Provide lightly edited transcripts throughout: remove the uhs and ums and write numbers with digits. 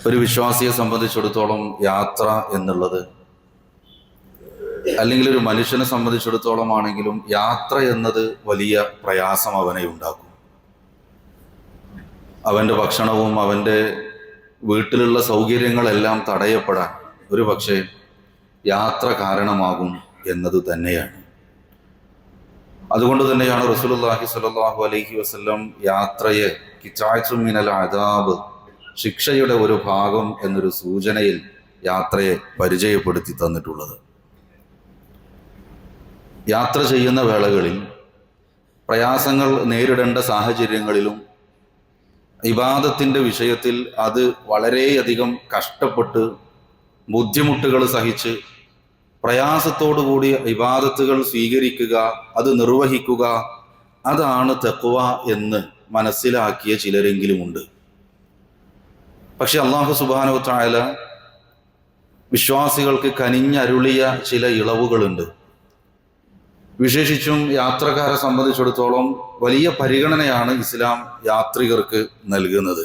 ഒരു വിശ്വാസിയെ സംബന്ധിച്ചിടത്തോളം യാത്ര എന്നുള്ളത്, അല്ലെങ്കിൽ ഒരു മനുഷ്യനെ സംബന്ധിച്ചിടത്തോളം ആണെങ്കിലും യാത്ര എന്നത് വലിയ പ്രയാസം അവനെ ഉണ്ടാക്കും. അവൻ്റെ ഭക്ഷണവും അവൻ്റെ വീട്ടിലുള്ള സൗകര്യങ്ങളെല്ലാം തടയപ്പെടാൻ ഒരു പക്ഷേ യാത്ര കാരണമാകും എന്നത് തന്നെയാണ്. അതുകൊണ്ട് തന്നെയാണ് റസൂലുള്ളാഹി സ്വല്ലല്ലാഹു അലൈഹി വസല്ലം യാത്രയെ കിതാഅത്തും മിനൽ അദാബ്, ശിക്ഷയുടെ ഒരു ഭാഗം എന്നൊരു സൂചനയിൽ യാത്രയെ പരിചയപ്പെടുത്തി തന്നിട്ടുള്ളത്. യാത്ര ചെയ്യുന്ന വേളകളിൽ പ്രയാസങ്ങൾ നേരിടേണ്ട സാഹചര്യങ്ങളിലും ഇബാദത്തിൻ്റെ വിഷയത്തിൽ അത് വളരെയധികം കഷ്ടപ്പെട്ട് ബുദ്ധിമുട്ടുകൾ സഹിച്ച് പ്രയാസത്തോടുകൂടി ഇബാദത്തുകൾ സ്വീകരിക്കുക, അത് നിർവഹിക്കുക, അതാണ് തഖ്വ എന്ന് മനസ്സിലാക്കിയ ചിലരെങ്കിലുമുണ്ട്. പക്ഷെ അല്ലാഹു സുബ്ഹാനഹു വ തആല വിശ്വാസികൾക്ക് കനിഞ്ഞരുളിയ ചില ഇളവുകളുണ്ട്. വിശേഷിച്ചും യാത്രക്കാരെ സംബന്ധിച്ചിടത്തോളം വലിയ പരിഗണനയാണ് ഇസ്ലാം യാത്രികർക്ക് നൽകുന്നത്.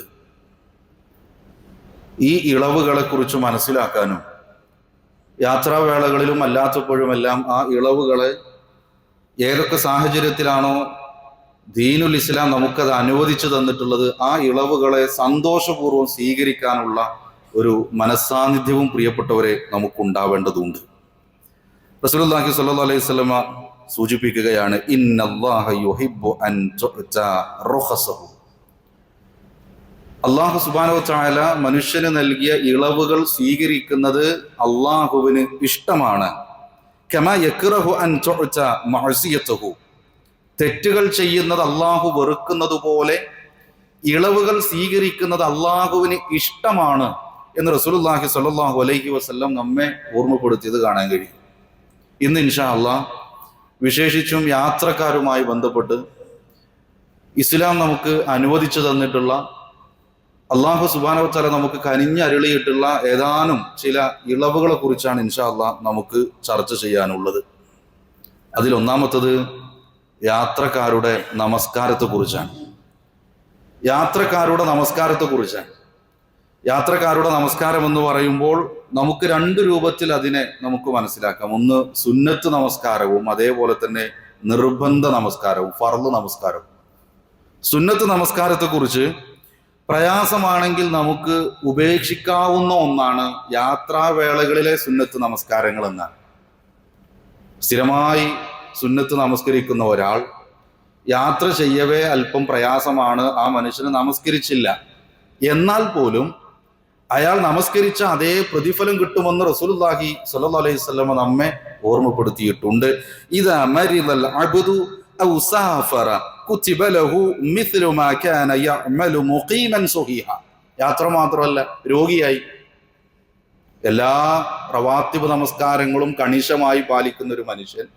ഈ ഇളവുകളെക്കുറിച്ച് മനസ്സിലാക്കാനും യാത്രാവേളകളിലും അല്ലാത്തപ്പോഴുമെല്ലാം ആ ഇളവുകളെ ഏതൊക്കെ സാഹചര്യത്തിലാണോ ദീനുൽ ഇസ്ലാം നമുക്കത് അനുവദിച്ചു തന്നിട്ടുള്ളത്, ആ ഇളവുകളെ സന്തോഷപൂർവ്വം സ്വീകരിക്കാനുള്ള ഒരു മനസ്സാന്നിധ്യവും പ്രിയപ്പെട്ടവരെ നമുക്കുണ്ടാവേണ്ടതുണ്ട്. റസൂലുള്ളാഹി സ്വല്ലല്ലാഹു അലൈഹി വസല്ലമ സൂചിപ്പിക്കുകയാണ്, ഇന്നല്ലാഹ യുഹിബ്ബു അൻ തുഅത റുഖസഹു. അല്ലാഹു സുബ്ഹാനഹു വ തആല മനുഷ്യന് നൽകിയ ഇളവുകൾ സ്വീകരിക്കുന്നത് അല്ലാഹുവിന് ഇഷ്ടമാണ്. കമാ യക്റഹു അൻ തുഅത മഅസിയതുഹു. തെറ്റുകൾ ചെയ്യുന്നത് അല്ലാഹു വെറുക്കുന്നത് പോലെ ഇളവുകൾ സ്വീകരിക്കുന്നത് അല്ലാഹുവിന് ഇഷ്ടമാണ് എന്ന് റസൂലുള്ളാഹി സ്വല്ലല്ലാഹു അലൈഹി വസല്ലം നമ്മെ ഓർമ്മപ്പെടുത്തിയത് കാണാൻ കഴിയും. ഇന്ന് ഇൻഷാ അല്ലാഹ് വിശേഷിച്ചും യാത്രക്കാരുമായി ബന്ധപ്പെട്ട് ഇസ്ലാം നമുക്ക് അനുവദിച്ചു തന്നിട്ടുള്ള, അല്ലാഹു സുബ്ഹാനഹു വ തആല നമുക്ക് കനിഞ്ഞരുളിയിട്ടുള്ള ഏതാനും ചില ഇളവുകളെ കുറിച്ചാണ് ഇൻഷാ അല്ലാഹ് നമുക്ക് ചർച്ച ചെയ്യാനുള്ളത്. അതിലൊന്നാമത്തത് യാത്രക്കാരുടെ നമസ്കാരത്തെക്കുറിച്ചാണ്. യാത്രക്കാരുടെ നമസ്കാരം എന്ന് പറയുമ്പോൾ നമുക്ക് രണ്ട് രൂപത്തിൽ അതിനെ നമുക്ക് മനസ്സിലാക്കാം. ഒന്ന് സുന്നത്ത് നമസ്കാരവും അതേപോലെ തന്നെ നിർബന്ധ നമസ്കാരവും, ഫർള് നമസ്കാരവും. സുന്നത്ത് നമസ്കാരത്തെക്കുറിച്ച് പ്രയാസമാണെങ്കിൽ നമുക്ക് ഉപേക്ഷിക്കാവുന്ന ഒന്നാണ് യാത്രാവേളകളിലെ സുന്നത്ത് നമസ്കാരങ്ങൾ എന്നാണ്. സ്ഥിരമായി സുന്നത്ത് നമസ്കരിക്കുന്ന ഒരാൾ യാത്ര ചെയ്യവേ അല്പം പ്രയാസമാണ്, ആ മനുഷ്യന് നമസ്കരിച്ചില്ല, എന്നാൽ പോലും അയാൾ നമസ്കരിച്ച അതേ പ്രതിഫലം കിട്ടുമെന്ന് റസൂലുള്ളാഹി സ്വല്ലല്ലാഹു അലൈഹി വസല്ലം നമ്മെ ഓർമ്മപ്പെടുത്തിയിട്ടുണ്ട്. ഇദാ മരിദൽ അബ്ദു ഔ സാഫറ കുതിബ ലഹു മിസ്ലു മാ കാന യഅമലു മുഖീമൻ സ്വഹീഹ. യാത്ര മാത്രമല്ല, രോഗിയായി എല്ലാ റവാത്തിബ് നമസ്കാരങ്ങളും കണിശമായി പാലിക്കുന്ന ഒരു മനുഷ്യൻ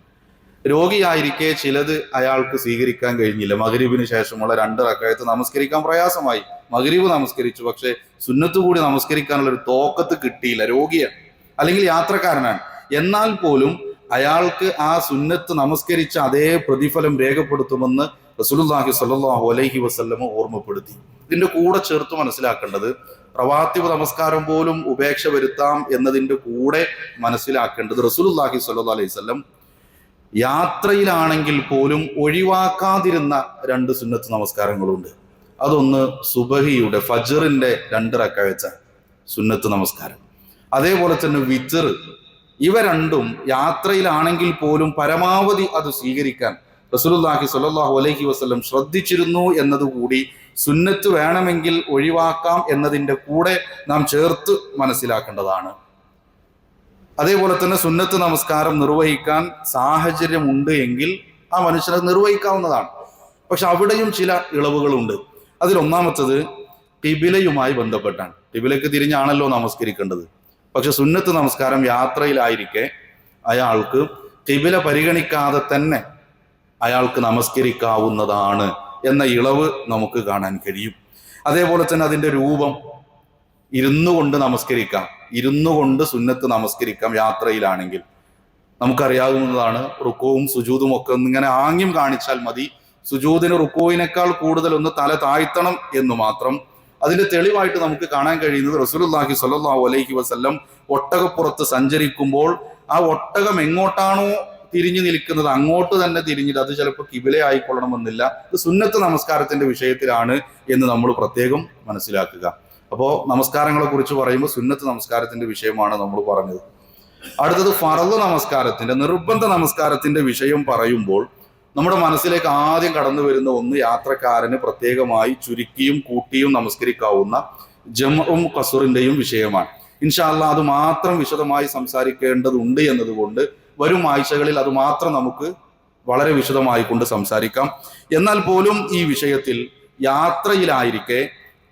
രോഗിയായിരിക്കെ ചിലത് അയാൾക്ക് സ്വീകരിക്കാൻ കഴിഞ്ഞില്ല. മഗ്രിബിന് ശേഷമുള്ള 2 റക്അത്ത് നമസ്കരിക്കാൻ പ്രയാസമായി. മഗ്രിബ് നമസ്കരിച്ചു, പക്ഷെ സുന്നത്ത് കൂടി നമസ്കരിക്കാനുള്ള ഒരു തോക്കത്ത് കിട്ടിയില്ല. രോഗിയാണ് അല്ലെങ്കിൽ യാത്രക്കാരനാണ്, എന്നാൽ പോലും അയാൾക്ക് ആ സുന്നത്ത് നമസ്കരിച്ച അതേ പ്രതിഫലം രേഖപ്പെടുത്തുമെന്ന് റസൂലുള്ളാഹി സ്വല്ലല്ലാഹു അലൈഹി വസല്ലം ഓർമ്മപ്പെടുത്തി. ഇതിന്റെ കൂടെ ചേർത്ത് മനസ്സിലാക്കേണ്ടത്, റവാത്തിബ് നമസ്കാരം പോലും ഉപേക്ഷ വരുത്താം എന്നതിന്റെ കൂടെ മനസ്സിലാക്കേണ്ടത്, റസൂലുള്ളാഹി സ്വല്ലല്ലാഹു അലൈഹി വസല്ലം യാത്രയിലാണെങ്കിൽ പോലും ഒഴിവാക്കാതിരുന്ന 2 സുന്നത്ത് നമസ്കാരങ്ങളുണ്ട്. അതൊന്ന് സുബഹിയുടെ ഫജ്റിന്റെ 2 റക്അത്ത് സുന്നത്ത് നമസ്കാരം, അതേപോലെ തന്നെ വിത്ർ. ഇവ രണ്ടും യാത്രയിലാണെങ്കിൽ പോലും പരമാവധി അത് സ്വീകരിക്കാൻ റസൂലുള്ളാഹി സ്വല്ലല്ലാഹു അലൈഹി വസല്ലം ശ്രദ്ധിച്ചിരുന്നു എന്നതുകൂടി സുന്നത്ത് വേണമെങ്കിൽ ഒഴിവാക്കാം എന്നതിൻ്റെ കൂടെ നാം ചേർത്ത് മനസ്സിലാക്കേണ്ടതാണ്. അതേപോലെ തന്നെ സുന്നത്ത് നമസ്കാരം നിർവഹിക്കാൻ സാഹചര്യമുണ്ട് എങ്കിൽ ആ മനുഷ്യനെ നിർവഹിക്കാവുന്നതാണ്. പക്ഷെ അവിടെയും ചില ഇളവുകളുണ്ട്. അതിലൊന്നാമത്തത് ഖിബിലയുമായി ബന്ധപ്പെട്ടാണ്. ഖിബിലയ്ക്ക് തിരിഞ്ഞാണല്ലോ നമസ്കരിക്കേണ്ടത്. പക്ഷെ സുന്നത്ത് നമസ്കാരം യാത്രയിലായിരിക്കെ അയാൾക്ക് ഖിബില പരിഗണിക്കാതെ തന്നെ അയാൾക്ക് നമസ്കരിക്കാവുന്നതാണ് എന്ന ഇളവ് നമുക്ക് കാണാൻ കഴിയും. അതേപോലെ തന്നെ അതിൻ്റെ രൂപം, ഇരുന്നു കൊണ്ട് നമസ്കരിക്കാം, ഇരുന്നു കൊണ്ട് സുന്നത്ത് നമസ്കരിക്കാം യാത്രയിലാണെങ്കിൽ. നമുക്കറിയാവുന്നതാണ്, റുക്കോവും സുജൂദും ഒക്കെ ഒന്നിങ്ങനെ ആംഗ്യം കാണിച്ചാൽ മതി. സുജൂദിന് റുക്കോവിനേക്കാൾ കൂടുതൽ ഒന്ന് തല താഴ്ത്തണം എന്ന് മാത്രം. അതിന്റെ തെളിവായിട്ട് നമുക്ക് കാണാൻ കഴിയുന്നത് റസൂലുള്ളാഹി സ്വല്ലല്ലാഹു അലൈഹി വസല്ലം ഒട്ടകപ്പുറത്ത് സഞ്ചരിക്കുമ്പോൾ ആ ഒട്ടകം എങ്ങോട്ടാണോ തിരിഞ്ഞു നിൽക്കുന്നത് അങ്ങോട്ട് തന്നെ തിരിഞ്ഞിട്ട്, അത് ചിലപ്പോൾ കിബില ആയിക്കൊള്ളണമെന്നില്ല, ഇത് സുന്നത്ത് നമസ്കാരത്തിന്റെ വിഷയത്തിലാണ് എന്ന് നമ്മൾ പ്രത്യേകം മനസ്സിലാക്കുക. അപ്പോൾ നമസ്കാരങ്ങളെ കുറിച്ച് പറയുമ്പോൾ സുന്നത്ത് നമസ്കാരത്തിന്റെ വിഷയമാണ് നമ്മൾ പറഞ്ഞത്. അടുത്തത് ഫർള് നമസ്കാരത്തിന്റെ, നിർബന്ധ നമസ്കാരത്തിന്റെ വിഷയം പറയുമ്പോൾ നമ്മുടെ മനസ്സിലേക്ക് ആദ്യം കടന്നു വരുന്ന ഒന്ന്, യാത്രക്കാരന് പ്രത്യേകമായി ചുരുക്കിയും കൂട്ടിയും നമസ്കരിക്കാവുന്ന ജംഉം ഖസ്റിന്റെയും വിഷയമാണ്. ഇൻഷാ അല്ലാഹ് അത് മാത്രം വിശദമായി സംസാരിക്കേണ്ടതുണ്ട് എന്നതുകൊണ്ട് വരും ആഴ്ചകളിൽ അത് മാത്രം നമുക്ക് വളരെ വിശദമായി കൊണ്ട് സംസാരിക്കാം. എന്നാൽ പോലും ഈ വിഷയത്തിൽ യാത്രയിലായിരിക്കെ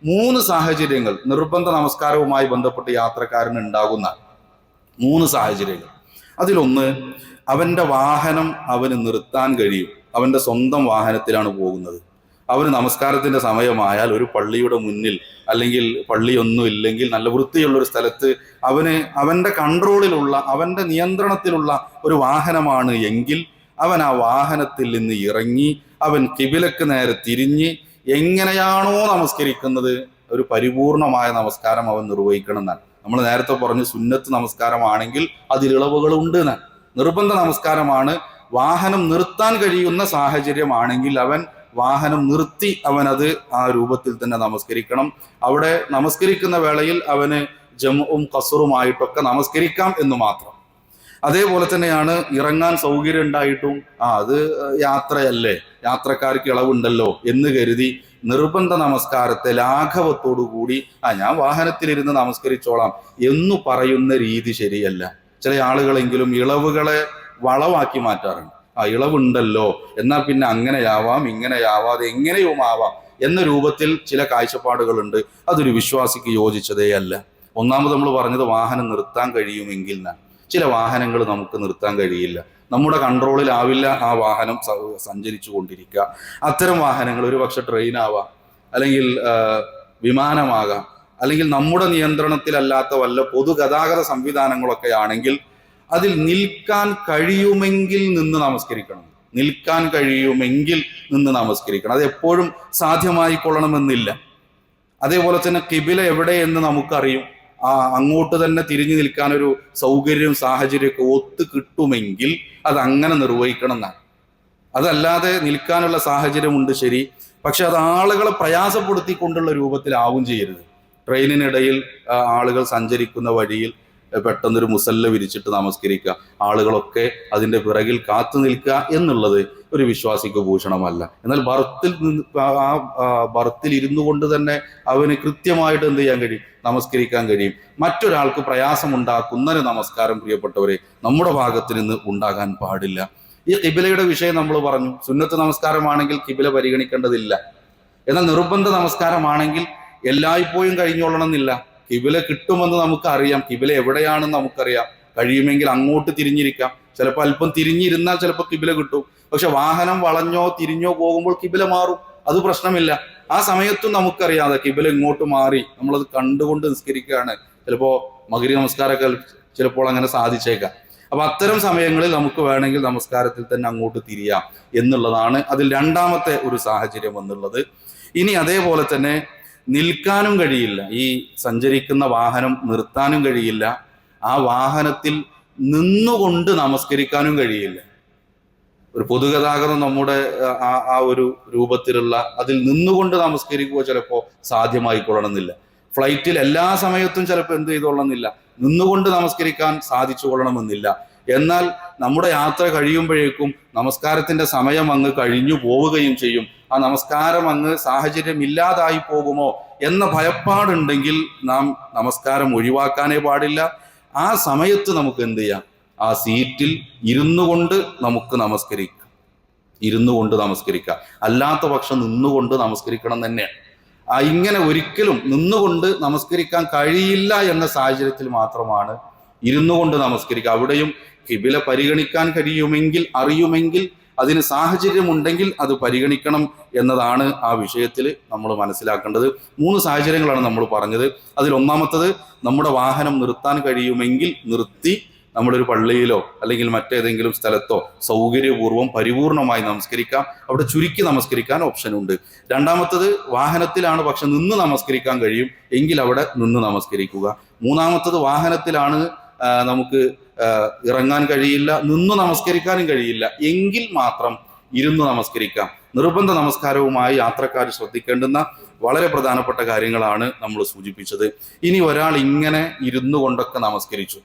3 സാഹചര്യങ്ങൾ, നിർബന്ധ നമസ്കാരവുമായി ബന്ധപ്പെട്ട് യാത്രക്കാരന് ഉണ്ടാകുന്ന 3 സാഹചര്യങ്ങൾ. അതിലൊന്ന്, അവന്റെ വാഹനം അവന് നിർത്താൻ കഴിയും. അവന്റെ സ്വന്തം വാഹനത്തിലാണ് പോകുന്നത്. അവന് നമസ്കാരത്തിന്റെ സമയമായാൽ ഒരു പള്ളിയുടെ മുന്നിൽ, അല്ലെങ്കിൽ പള്ളിയൊന്നും ഇല്ലെങ്കിൽ നല്ല വൃത്തിയുള്ള ഒരു സ്ഥലത്ത് അവന്റെ കൺട്രോളിലുള്ള, അവന്റെ നിയന്ത്രണത്തിലുള്ള ഒരു വാഹനമാണ് എങ്കിൽ അവൻ ആ വാഹനത്തിൽ നിന്ന് ഇറങ്ങി അവൻ കിബിലക്ക് നേരെ തിരിഞ്ഞ് എങ്ങനെയാണോ നമസ്കരിക്കുന്നത് ഒരു പരിപൂർണമായ നമസ്കാരം അവൻ നിർവഹിക്കണം എന്നാണ്. നമ്മൾ നേരത്തെ പറഞ്ഞു സുന്നത്ത് നമസ്കാരമാണെങ്കിൽ അതിൽ ഇളവുകളുണ്ട് എന്നാണ്. നിർബന്ധ നമസ്കാരമാണ്, വാഹനം നിർത്താൻ കഴിയുന്ന സാഹചര്യമാണെങ്കിൽ അവൻ വാഹനം നിർത്തി അവനത് ആ രൂപത്തിൽ തന്നെ നമസ്കരിക്കണം. അവിടെ നമസ്കരിക്കുന്ന വേളയിൽ അവന് ജംഉം ഖസ്റുമായിട്ടൊക്കെ നമസ്കരിക്കാം എന്ന് മാത്രം. അതേപോലെ തന്നെയാണ് ഇറങ്ങാൻ സൗകര്യം ഉണ്ടായിട്ടും അത് യാത്രയല്ലേ, യാത്രക്കാർക്ക് ഇളവുണ്ടല്ലോ എന്ന് കരുതി നിർബന്ധ നമസ്കാരത്തെ ലാഘവത്തോടു കൂടി ഞാൻ വാഹനത്തിലിരുന്ന് നമസ്കരിച്ചോളാം എന്ന് പറയുന്ന രീതി ശരിയല്ല. ചില ആളുകളെങ്കിലും ഇളവുകളെ വളവാക്കി മാറ്റാറുണ്ട്. ഇളവുണ്ടല്ലോ എന്നാൽ പിന്നെ അങ്ങനെയാവാം ഇങ്ങനെയാവാം അത് എങ്ങനെയും ആവാം എന്ന രൂപത്തിൽ ചില കാഴ്ചപ്പാടുകളുണ്ട്. അതൊരു വിശ്വാസിക്ക് യോജിച്ചതേ അല്ല. ഒന്നാമത് നമ്മൾ പറഞ്ഞത് വാഹനം നിർത്താൻ കഴിയുമെങ്കിൽ ചില വാഹനങ്ങൾ നമുക്ക് നിർത്താൻ കഴിയില്ല, നമ്മുടെ കൺട്രോളിലാവില്ല ആ വാഹനം സഞ്ചരിച്ചു കൊണ്ടിരിക്കുക. അത്തരം വാഹനങ്ങൾ ഒരു പക്ഷെ ട്രെയിനാവാം, അല്ലെങ്കിൽ വിമാനമാകാം, അല്ലെങ്കിൽ നമ്മുടെ നിയന്ത്രണത്തിലല്ലാത്ത വല്ല പൊതുഗതാഗത സംവിധാനങ്ങളൊക്കെ ആണെങ്കിൽ അതിൽ നിൽക്കാൻ കഴിയുമെങ്കിൽ നിന്ന് നമസ്കരിക്കണം. നിൽക്കാൻ കഴിയുമെങ്കിൽ നിന്ന് നമസ്കരിക്കണം. അത് എപ്പോഴും സാധ്യമായി കൊള്ളണമെന്നില്ല. അതേപോലെ തന്നെ കിബില എവിടെ എന്ന് നമുക്കറിയും. അങ്ങോട്ട് തന്നെ തിരിഞ്ഞു നിൽക്കാൻ ഒരു സൗകര്യവും സാഹചര്യമൊക്കെ ഒത്തു കിട്ടുമെങ്കിൽ അത് അങ്ങനെ നിർവഹിക്കണം എന്നാണ്. അതല്ലാതെ നിൽക്കാനുള്ള സാഹചര്യമുണ്ട് ശരി, പക്ഷെ അത് ആളുകളെ പ്രയാസപ്പെടുത്തിക്കൊണ്ടുള്ള രൂപത്തിലാവും ചെയ്യരുത്. ട്രെയിനിനിടയിൽ ആളുകൾ സഞ്ചരിക്കുന്ന വഴിയിൽ പെട്ടെന്നൊരു മുസല്ല വിരിച്ചിട്ട് നമസ്കരിക്കുക, ആളുകളൊക്കെ അതിന്റെ പിറകിൽ കാത്തു നിൽക്കുക എന്നുള്ളത് ഒരു വിശ്വാസിക്ക് ഭൂഷണമല്ല. എന്നാൽ ബർത്തിൽ ഇരുന്നു കൊണ്ട് തന്നെ അവന് കൃത്യമായിട്ട് എന്ത് ചെയ്യാൻ കഴിയും? നമസ്കരിക്കാൻ കഴിയും. മറ്റൊരാൾക്ക് പ്രയാസമുണ്ടാക്കുന്ന നമസ്കാരം പ്രിയപ്പെട്ടവരെ നമ്മുടെ ഭാഗത്ത് നിന്ന് ഉണ്ടാകാൻ പാടില്ല. ഈ കിബിലയുടെ വിഷയം നമ്മൾ പറഞ്ഞു. സുന്നത്ത് നമസ്കാരമാണെങ്കിൽ കിബില പരിഗണിക്കേണ്ടതില്ല. എന്നാൽ നിർബന്ധ നമസ്കാരമാണെങ്കിൽ എല്ലായ്പ്പോഴും കഴിഞ്ഞോളണമെന്നില്ല. കിബില കിട്ടുമെന്ന് നമുക്കറിയാം, കിബില എവിടെയാണെന്ന് നമുക്കറിയാം. കഴിയുമെങ്കിൽ അങ്ങോട്ട് തിരിഞ്ഞിരിക്കാം. ചിലപ്പോൾ അല്പം തിരിഞ്ഞിരുന്നാൽ ചിലപ്പോൾ കിബില കിട്ടും. പക്ഷെ വാഹനം വളഞ്ഞോ തിരിഞ്ഞോ പോകുമ്പോൾ കിബില മാറും, അത് പ്രശ്നമില്ല. ആ സമയത്തും നമുക്കറിയാതെ കിബില ഇങ്ങോട്ട് മാറി നമ്മളത് കണ്ടുകൊണ്ട് നിസ്കരിക്കുകയാണ്. ചിലപ്പോ മഗ്‌രിബ് നമസ്കാരമൊക്കെ ചിലപ്പോൾ അങ്ങനെ സാധിച്ചേക്കാം. അപ്പൊ അത്തരം സമയങ്ങളിൽ നമുക്ക് വേണമെങ്കിൽ നമസ്കാരത്തിൽ തന്നെ അങ്ങോട്ട് തിരിയാം എന്നുള്ളതാണ് അതിൽ രണ്ടാമത്തെ ഒരു സാഹചര്യം എന്നുള്ളത്. ഇനി അതേപോലെ തന്നെ നിൽക്കാനും കഴിയില്ല, ഈ സഞ്ചരിക്കുന്ന വാഹനം നിർത്താനും കഴിയില്ല, ആ വാഹനത്തിൽ നിന്നുകൊണ്ട് നമസ്കരിക്കാനും കഴിയില്ല. ഒരു പൊതുഗതാഗതം നമ്മുടെ ആ ഒരു രൂപത്തിലുള്ള അതിൽ നിന്നുകൊണ്ട് നമസ്കരിക്കുക ചിലപ്പോൾ സാധ്യമായിക്കൊള്ളണമെന്നില്ല. ഫ്ലൈറ്റിൽ എല്ലാ സമയത്തും ചിലപ്പോൾ എന്ത് ചെയ്തോളണമെന്നില്ല, നിന്നുകൊണ്ട് നമസ്കരിക്കാൻ സാധിച്ചു കൊള്ളണമെന്നില്ല. എന്നാൽ നമ്മുടെ യാത്ര കഴിയുമ്പോഴേക്കും നമസ്കാരത്തിന്റെ സമയം അങ്ങ് കഴിഞ്ഞു പോവുകയും ചെയ്യും. ആ നമസ്കാരം അങ്ങ് സാഹചര്യം ഇല്ലാതായി പോകുമോ എന്ന ഭയപ്പാടുണ്ടെങ്കിൽ നാം നമസ്കാരം ഒഴിവാക്കാനേ പാടില്ല. ആ സമയത്ത് നമുക്ക് എന്ത് ചെയ്യാം? ആ സീറ്റിൽ ഇരുന്നു കൊണ്ട് നമുക്ക് നമസ്കരിക്കാം, ഇരുന്നു കൊണ്ട് നമസ്കരിക്കാം. അല്ലാത്ത പക്ഷം നിന്നുകൊണ്ട് നമസ്കരിക്കണം തന്നെയാണ്. ഇങ്ങനെ ഒരിക്കലും നിന്നുകൊണ്ട് നമസ്കരിക്കാൻ കഴിയില്ല എന്ന സാഹചര്യത്തിൽ മാത്രമാണ് ഇരുന്നു കൊണ്ട് നമസ്കരിക്കുക. അവിടെയും കിബില പരിഗണിക്കാൻ കഴിയുമെങ്കിൽ, അറിയുമെങ്കിൽ, അതിന് സാഹചര്യമുണ്ടെങ്കിൽ അത് പരിഗണിക്കണം എന്നതാണ് ആ വിഷയത്തിൽ നമ്മൾ മനസ്സിലാക്കേണ്ടത്. 3 സാഹചര്യങ്ങളാണ് നമ്മൾ പറഞ്ഞത്. അതിൽ ഒന്നാമത്തത് നമ്മുടെ വാഹനം നിർത്താൻ കഴിയുമെങ്കിൽ നിർത്തി നമ്മളൊരു പള്ളിയിലോ അല്ലെങ്കിൽ മറ്റേതെങ്കിലും സ്ഥലത്തോ സൗകര്യപൂർവ്വം പരിപൂർണമായി നമസ്കരിക്കാം. അവിടെ ചുരുക്കി നമസ്കരിക്കാൻ ഓപ്ഷനുണ്ട്. രണ്ടാമത്തത് വാഹനത്തിലാണ്, പക്ഷെ നിന്ന് നമസ്കരിക്കാൻ കഴിയും എങ്കിൽ അവിടെ നിന്ന് നമസ്കരിക്കുക. മൂന്നാമത്തത് വാഹനത്തിലാണ്, നമുക്ക് ഇറങ്ങാൻ കഴിയില്ല, നിന്ന് നമസ്കരിക്കാനും കഴിയില്ല എങ്കിൽ മാത്രം ഇരുന്ന് നമസ്കരിക്കാം. നിർബന്ധ നമസ്കാരവുമായി യാത്രക്കാർ ശ്രദ്ധിക്കേണ്ടുന്ന വളരെ പ്രധാനപ്പെട്ട കാര്യങ്ങളാണ് നമ്മൾ സൂചിപ്പിച്ചത്. ഇനി ഒരാൾ ഇങ്ങനെ ഇരുന്നു കൊണ്ടൊക്കെ നമസ്കരിച്ചു,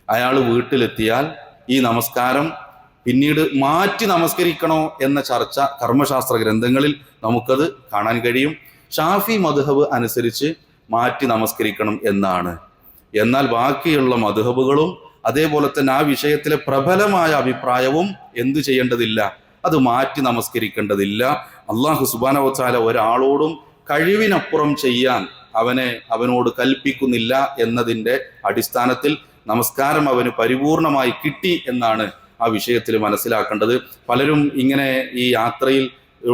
അയാൾ വീട്ടിലെത്തിയാൽ ഈ നമസ്കാരം പിന്നീട് മാറ്റി നമസ്കരിക്കണോ എന്ന ചർച്ച കർമ്മശാസ്ത്ര ഗ്രന്ഥങ്ങളിൽ നമുക്കത് കാണാൻ കഴിയും. ഷാഫി മദ്ഹബ് അനുസരിച്ച് മാറ്റി നമസ്കരിക്കണം എന്നാണ്. എന്നാൽ ബാക്കിയുള്ള മദ്ഹബുകളും അതേപോലെ തന്നെ ആ വിഷയത്തിലെ പ്രബലമായ അഭിപ്രായവും എന്തു ചെയ്യേണ്ടതില്ല, അത് മാറ്റി നമസ്കരിക്കേണ്ടതില്ല. അള്ളാഹു സുബ്ഹാനഹു വ തആല ഒരാളോടും കഴിവിനപ്പുറം ചെയ്യാൻ അവനോട് കൽപ്പിക്കുന്നില്ല എന്നതിൻ്റെ അടിസ്ഥാനത്തിൽ നമസ്കാരം അവന് പരിപൂർണമായി കിട്ടി എന്നാണ് ആ വിഷയത്തിൽ മനസ്സിലാക്കേണ്ടത്. പലരും ഇങ്ങനെ ഈ യാത്രയിൽ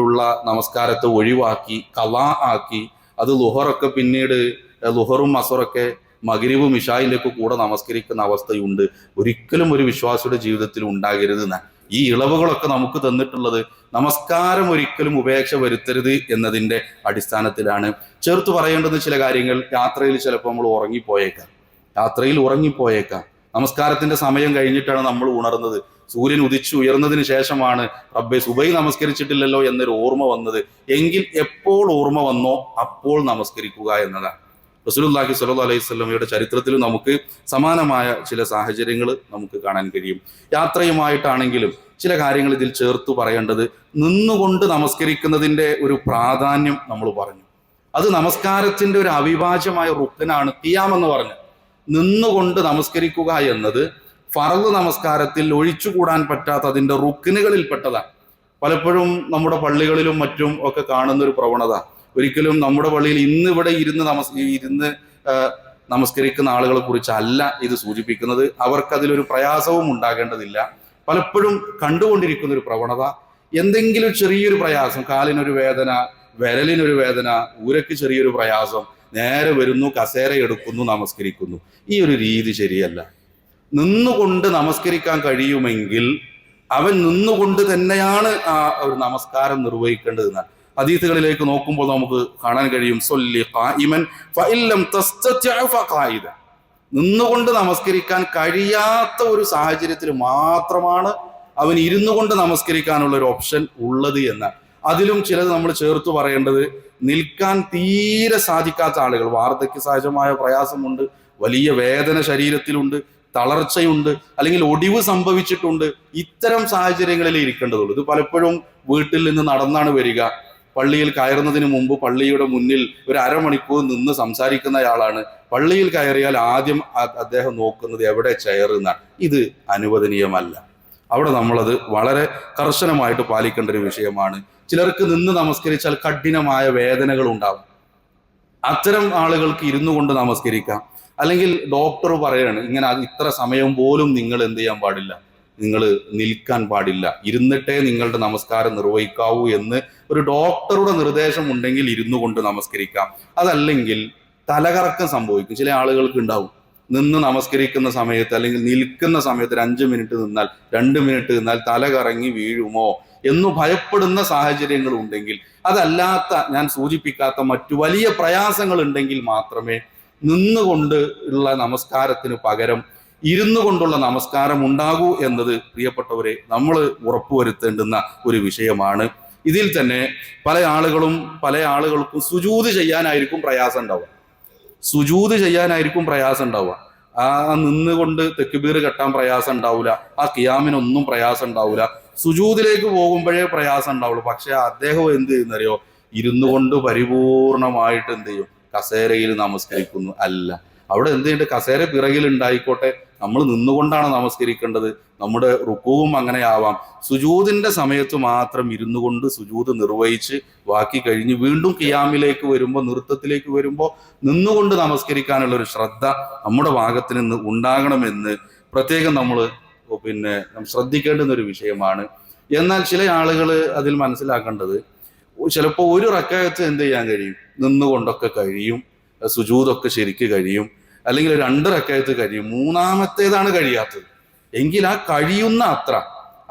ഉള്ള നമസ്കാരത്തെ ഒഴിവാക്കി ഖളാ ആക്കി, അത് ലുഹറൊക്കെ പിന്നീട് ലുഹറും അസറൊക്കെ മഗ്രിബും ഇശായിലേക്ക് കൂടെ നമസ്കരിക്കുന്ന അവസ്ഥയുണ്ട്. ഒരിക്കലും ഒരു വിശ്വാസിയുടെ ജീവിതത്തിൽ ഉണ്ടാകരുത്. ഈ ഇളവുകളൊക്കെ നമുക്ക് തന്നിട്ടുള്ളത് നമസ്കാരം ഒരിക്കലും ഉപേക്ഷ വരുത്തരുത് എന്നതിൻ്റെ അടിസ്ഥാനത്തിലാണ്. ചേർത്ത് പറയേണ്ടുന്ന ചില കാര്യങ്ങൾ, യാത്രയിൽ ചിലപ്പോൾ നമ്മൾ ഉറങ്ങിപ്പോയേക്കാം. നമസ്കാരത്തിന്റെ സമയം കഴിഞ്ഞിട്ടാണ് നമ്മൾ ഉണർന്നത്. സൂര്യൻ ഉദിച്ചു ഉയർന്നതിന് ശേഷമാണ് റബ്ബേ സുബൈ നമസ്കരിച്ചിട്ടില്ലല്ലോ എന്നൊരു ഓർമ്മ വന്നത് എങ്കിൽ എപ്പോൾ ഓർമ്മ വന്നോ അപ്പോൾ നമസ്കരിക്കുക എന്നതാണ്. റസൂലുള്ളാഹി സ്വല്ലല്ലാഹു അലൈഹി വസല്ലമയുടെ ചരിത്രത്തിൽ നമുക്ക് സമാനമായ ചില സാഹചര്യങ്ങൾ നമുക്ക് കാണാൻ കഴിയും. യാത്രയുമായിട്ടാണെങ്കിലും ചില കാര്യങ്ങൾ ഇതിൽ ചേർത്തു പറയേണ്ടത്, നിന്നുകൊണ്ട് നമസ്കരിക്കുന്നതിൻ്റെ ഒരു പ്രാധാന്യം നമ്മൾ പറഞ്ഞു. അത് നമസ്കാരത്തിന്റെ ഒരു അവിഭാജ്യമായ റുക്നാണ്. ഖിയാം എന്ന് പറഞ്ഞു നിന്നുകൊണ്ട് നമസ്കരിക്കുക എന്നത് ഫർള് നമസ്കാരത്തിൽ ഒഴിച്ചുകൂടാൻ പറ്റാത്ത അതിൻ്റെ റുക്നുകളിൽപ്പെട്ടതാണ്. പലപ്പോഴും നമ്മുടെ പള്ളികളിലും മറ്റും ഒക്കെ കാണുന്ന ഒരു പ്രവണത, ഒരിക്കലും നമ്മുടെ പള്ളിയിൽ ഇന്നിവിടെ ഇരുന്ന് നമസ്കരിക്കുന്ന ആളുകളെ കുറിച്ചല്ല ഇത് സൂചിപ്പിക്കുന്നത്. അവർക്കതിലൊരു പ്രയാസവും ഉണ്ടാകേണ്ടതില്ല. പലപ്പോഴും കണ്ടുകൊണ്ടിരിക്കുന്ന ഒരു പ്രവണത, എന്തെങ്കിലും ചെറിയൊരു പ്രയാസം, കാലിനൊരു വേദന, വിരലിനൊരു വേദന, ഊരയ്ക്ക് ചെറിയൊരു പ്രയാസം, നേരെ വരുന്നു, കസേര എടുക്കുന്നു, നമസ്കരിക്കുന്നു. ഈ ഒരു രീതി ശരിയല്ല. നിന്നുകൊണ്ട് നമസ്കരിക്കാൻ കഴിയുമെങ്കിൽ അവൻ നിന്നുകൊണ്ട് തന്നെയാണ് ആ ഒരു നമസ്കാരം നിർവഹിക്കേണ്ടതെന്ന് ഹദീസുകളിലേക്ക് നോക്കുമ്പോൾ നമുക്ക് കാണാൻ കഴിയും. സ്വല്ലി ഖായിമൻ ഫഇല്ലം തസ്തതി' ഫഖായിദ. നിന്നുകൊണ്ട് നമസ്കരിക്കാൻ കഴിയാത്ത ഒരു സാഹചര്യത്തിൽ മാത്രമാണ് അവൻ ഇരുന്നു കൊണ്ട് നമസ്കരിക്കാനുള്ള ഒരു ഓപ്ഷൻ ഉള്ളത് എന്ന്. അതിലും ചിലത് നമ്മൾ ചേർത്ത് പറയേണ്ടത്, നിൽക്കാൻ തീരെ സാധിക്കാത്ത ആളുകൾ, വാർദ്ധക്യ സഹജമായ പ്രയാസമുണ്ട്, വലിയ വേദന ശരീരത്തിലുണ്ട്, തളർച്ചയുണ്ട്, അല്ലെങ്കിൽ ഒടിവ് സംഭവിച്ചിട്ടുണ്ട്, ഇത്തരം സാഹചര്യങ്ങളിൽ ഇരിക്കേണ്ടതുള്ളൂ. ഇത് പലപ്പോഴും വീട്ടിൽ നിന്ന് നടന്നാണ് വരിക, പള്ളിയിൽ കയറുന്നതിന് മുമ്പ് പള്ളിയുടെ മുന്നിൽ ഒരു അരമണിക്കൂർ നിന്ന് സംസാരിക്കുന്നയാളാണ്. പള്ളിയിൽ കയറിയാൽ ആദ്യം അദ്ദേഹം നോക്കുന്നത് എവിടെ ചെയറുന്ന. ഇത് അനുവദനീയമല്ല. അവിടെ നമ്മളത് വളരെ കർശനമായിട്ട് പാലിക്കേണ്ട ഒരു വിഷയമാണ്. ചിലർക്ക് നിന്ന് നമസ്കരിച്ചാൽ കഠിനമായ വേദനകൾ ഉണ്ടാവും. അത്തരം ആളുകൾക്ക് ഇരുന്നു കൊണ്ട് നമസ്കരിക്കാം. അല്ലെങ്കിൽ ഡോക്ടർ പറയാണ് ഇങ്ങനെ ഇത്ര സമയം പോലും നിങ്ങൾ എന്ത് ചെയ്യാൻ പാടില്ല, നിങ്ങൾ നിൽക്കാൻ പാടില്ല, ഇരുന്നിട്ടേ നിങ്ങളുടെ നമസ്കാരം നിർവഹിക്കാവൂ എന്ന് ഒരു ഡോക്ടറുടെ നിർദ്ദേശം ഉണ്ടെങ്കിൽ ഇരുന്നു കൊണ്ട് നമസ്കരിക്കാം. അതല്ലെങ്കിൽ തലകറക്കം സംഭവിക്കും. ചില ആളുകൾക്ക് ഉണ്ടാവും, നിന്ന് നമസ്കരിക്കുന്ന സമയത്ത് അല്ലെങ്കിൽ നിൽക്കുന്ന സമയത്ത് 5 മിനിറ്റ് നിന്നാൽ 2 മിനിറ്റ് നിന്നാൽ തല കറങ്ങി വീഴുമോ എന്ന് ഭയപ്പെടുന്ന സാഹചര്യങ്ങൾ ഉണ്ടെങ്കിൽ, അതല്ലാത്ത ഞാൻ സൂചിപ്പിക്കാത്ത മറ്റു വലിയ പ്രയാസങ്ങൾ ഉണ്ടെങ്കിൽ മാത്രമേ നിന്നുകൊണ്ട് ഉള്ള നമസ്കാരത്തിന് പകരം ഇരുന്നു കൊണ്ടുള്ള നമസ്കാരം ഉണ്ടാകൂ എന്നത് പ്രിയപ്പെട്ടവരെ നമ്മൾ ഉറപ്പുവരുത്തേണ്ടുന്ന ഒരു വിഷയമാണ്. ഇതിൽ തന്നെ പല ആളുകൾക്കും സുജൂദ് ചെയ്യാനായിരിക്കും പ്രയാസം ഉണ്ടാവുക. ആ നിന്നുകൊണ്ട് തെക്ബീർ കെട്ടാൻ പ്രയാസം ഉണ്ടാവില്ല, ആ ഖിയാമിനൊന്നും പ്രയാസം ഉണ്ടാവില്ല, സുജൂദിലേക്ക് പോകുമ്പോഴേ പ്രയാസം ഉണ്ടാവുള്ളൂ. പക്ഷെ അദ്ദേഹം എന്ത് ചെയ്യുന്നറിയോ, ഇരുന്നു കൊണ്ട് പരിപൂർണമായിട്ട് എന്ത് ചെയ്യും, കസേരയിൽ നമസ്കരിക്കുന്നു. അല്ല, അവിടെ എന്ത് ചെയ്യുന്നുണ്ട്, കസേര പിറകിൽ ഉണ്ടായിക്കോട്ടെ, നമ്മൾ നിന്നുകൊണ്ടാണ് നമസ്കരിക്കേണ്ടത്. നമ്മുടെ റുക്കുവും അങ്ങനെ ആവാം. സുജൂദിന്റെ സമയത്ത് മാത്രം ഇരുന്നു കൊണ്ട് സുജൂദ് നിർവഹിച്ച് ബാക്കി കഴിഞ്ഞ് വീണ്ടും ഖിയാമിലേക്ക് വരുമ്പോൾ, നൃത്തത്തിലേക്ക് വരുമ്പോൾ നിന്നുകൊണ്ട് നമസ്കരിക്കാനുള്ള ഒരു ശ്രദ്ധ നമ്മുടെ ഭാഗത്ത് നിന്ന് ഉണ്ടാകണമെന്ന് പ്രത്യേകം നമ്മൾ ശ്രദ്ധിക്കേണ്ടുന്ന ഒരു വിഷയമാണ്. എന്നാൽ ചില ആളുകൾ അതിൽ മനസ്സിലാക്കേണ്ടത്, ചിലപ്പോൾ ഒരു റക്അത്ത് എന്ത് ചെയ്യാൻ കഴിയും, നിന്നുകൊണ്ടൊക്കെ കഴിയും, സുജൂദൊക്കെ ശരിക്ക് കഴിയും, അല്ലെങ്കിൽ 2 റക്അത്ത് കഴിയും, മൂന്നാമത്തേതാണ് കഴിയാത്തത്. എങ്കിൽ ആ കഴിയുന്ന അത്ര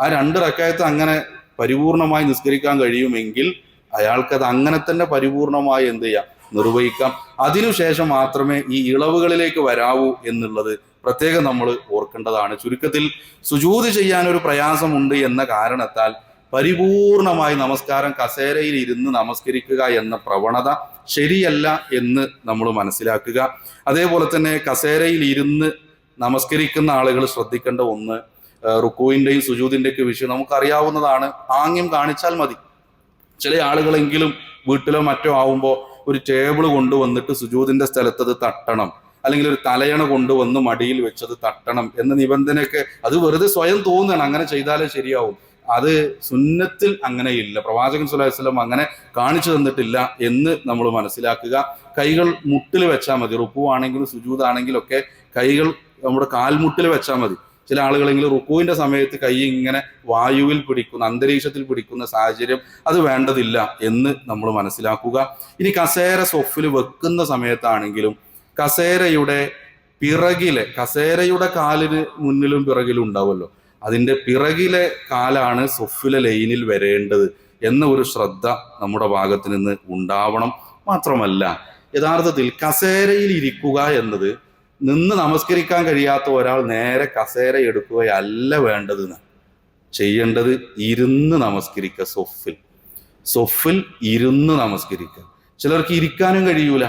ആ 2 റക്അത്ത് അങ്ങനെ പരിപൂർണമായി നിസ്കരിക്കാൻ കഴിയുമെങ്കിൽ അയാൾക്കത് അങ്ങനെ തന്നെ പരിപൂർണമായി എന്ത് ചെയ്യാം, നിർവഹിക്കാം. അതിനുശേഷം മാത്രമേ ഈ ഇളവുകളിലേക്ക് വരാവൂ എന്നുള്ളത് പ്രത്യേകം നമ്മൾ ഓർക്കേണ്ടതാണ്. ചുരുക്കത്തിൽ സുജൂദ് ചെയ്യാൻ ഒരു പ്രയാസമുണ്ട് എന്ന കാരണത്താൽ പരിപൂർണമായി നമസ്കാരം കസേരയിൽ ഇരുന്ന് നമസ്കരിക്കുക എന്ന പ്രവണത ശരിയല്ല എന്ന് നമ്മൾ മനസ്സിലാക്കുക. അതേപോലെ തന്നെ കസേരയിൽ ഇരുന്ന് നമസ്കരിക്കുന്ന ആളുകൾ ശ്രദ്ധിക്കേണ്ട ഒന്ന്, റുക്കൂവിന്റെയും സുജൂദിന്റെയൊക്കെ വിഷയം നമുക്കറിയാവുന്നതാണ്. ആംഗ്യം കാണിച്ചാൽ മതി. ചില ആളുകളെങ്കിലും വീട്ടിലോ മറ്റോ ആവുമ്പോൾ ഒരു ടേബിൾ കൊണ്ടുവന്നിട്ട് സുജൂദിന്റെ സ്ഥലത്ത് അത് തട്ടണം, അല്ലെങ്കിൽ ഒരു തലയണ കൊണ്ടുവന്ന് മടിയിൽ വെച്ചത് തട്ടണം എന്ന നിബന്ധനയൊക്കെ അത് വെറുതെ സ്വയം തോന്നുകയാണ്. അങ്ങനെ ചെയ്താലേ ശരിയാവും. അത് സുന്നത്തിൽ അങ്ങനെയില്ല. പ്രവാചകൻ സ്വല്ലല്ലാഹു അലൈഹി വസല്ലം അങ്ങനെ കാണിച്ചു തന്നിട്ടില്ല എന്ന് നമ്മൾ മനസ്സിലാക്കുക. കൈകൾ മുട്ടിൽ വെച്ചാൽ മതി. റുക്കൂ ആണെങ്കിലും സുജൂദാണെങ്കിലും ഒക്കെ കൈകൾ നമ്മുടെ കാൽമുട്ടിൽ വെച്ചാൽ മതി. ചില ആളുകളെങ്കിലും റുക്കൂവിന്റെ സമയത്ത് കൈ ഇങ്ങനെ വായുവിൽ പിടിക്കുന്ന, അന്തരീക്ഷത്തിൽ പിടിക്കുന്ന സാഹചര്യം അത് വേണ്ടതില്ല എന്ന് നമ്മൾ മനസ്സിലാക്കുക. ഇനി കസേര സൊഫിൽ വെക്കുന്ന സമയത്താണെങ്കിലും കസേരയുടെ പിറകിലെ, കസേരയുടെ കാലിന് മുന്നിലും പിറകിലും ഉണ്ടാവുമല്ലോ, അതിന്റെ പിറകിലെ കാലാണ് സൊഫിലെ ലൈനിൽ വരേണ്ടത് എന്ന ഒരു ശ്രദ്ധ നമ്മുടെ ഭാഗത്ത് നിന്ന് ഉണ്ടാവണം. മാത്രമല്ല, യഥാർത്ഥത്തിൽ കസേരയിൽ ഇരിക്കുക എന്നത് നിന്ന് നമസ്കരിക്കാൻ കഴിയാത്ത ഒരാൾ നേരെ കസേര എടുക്കുകയല്ല വേണ്ടത്. ചെയ്യേണ്ടത് ഇരുന്ന് നമസ്കരിക്കുക. സൊഫിൽ ഇരുന്ന് നമസ്കരിക്കുക. ചിലർക്ക് ഇരിക്കാനും കഴിയൂല.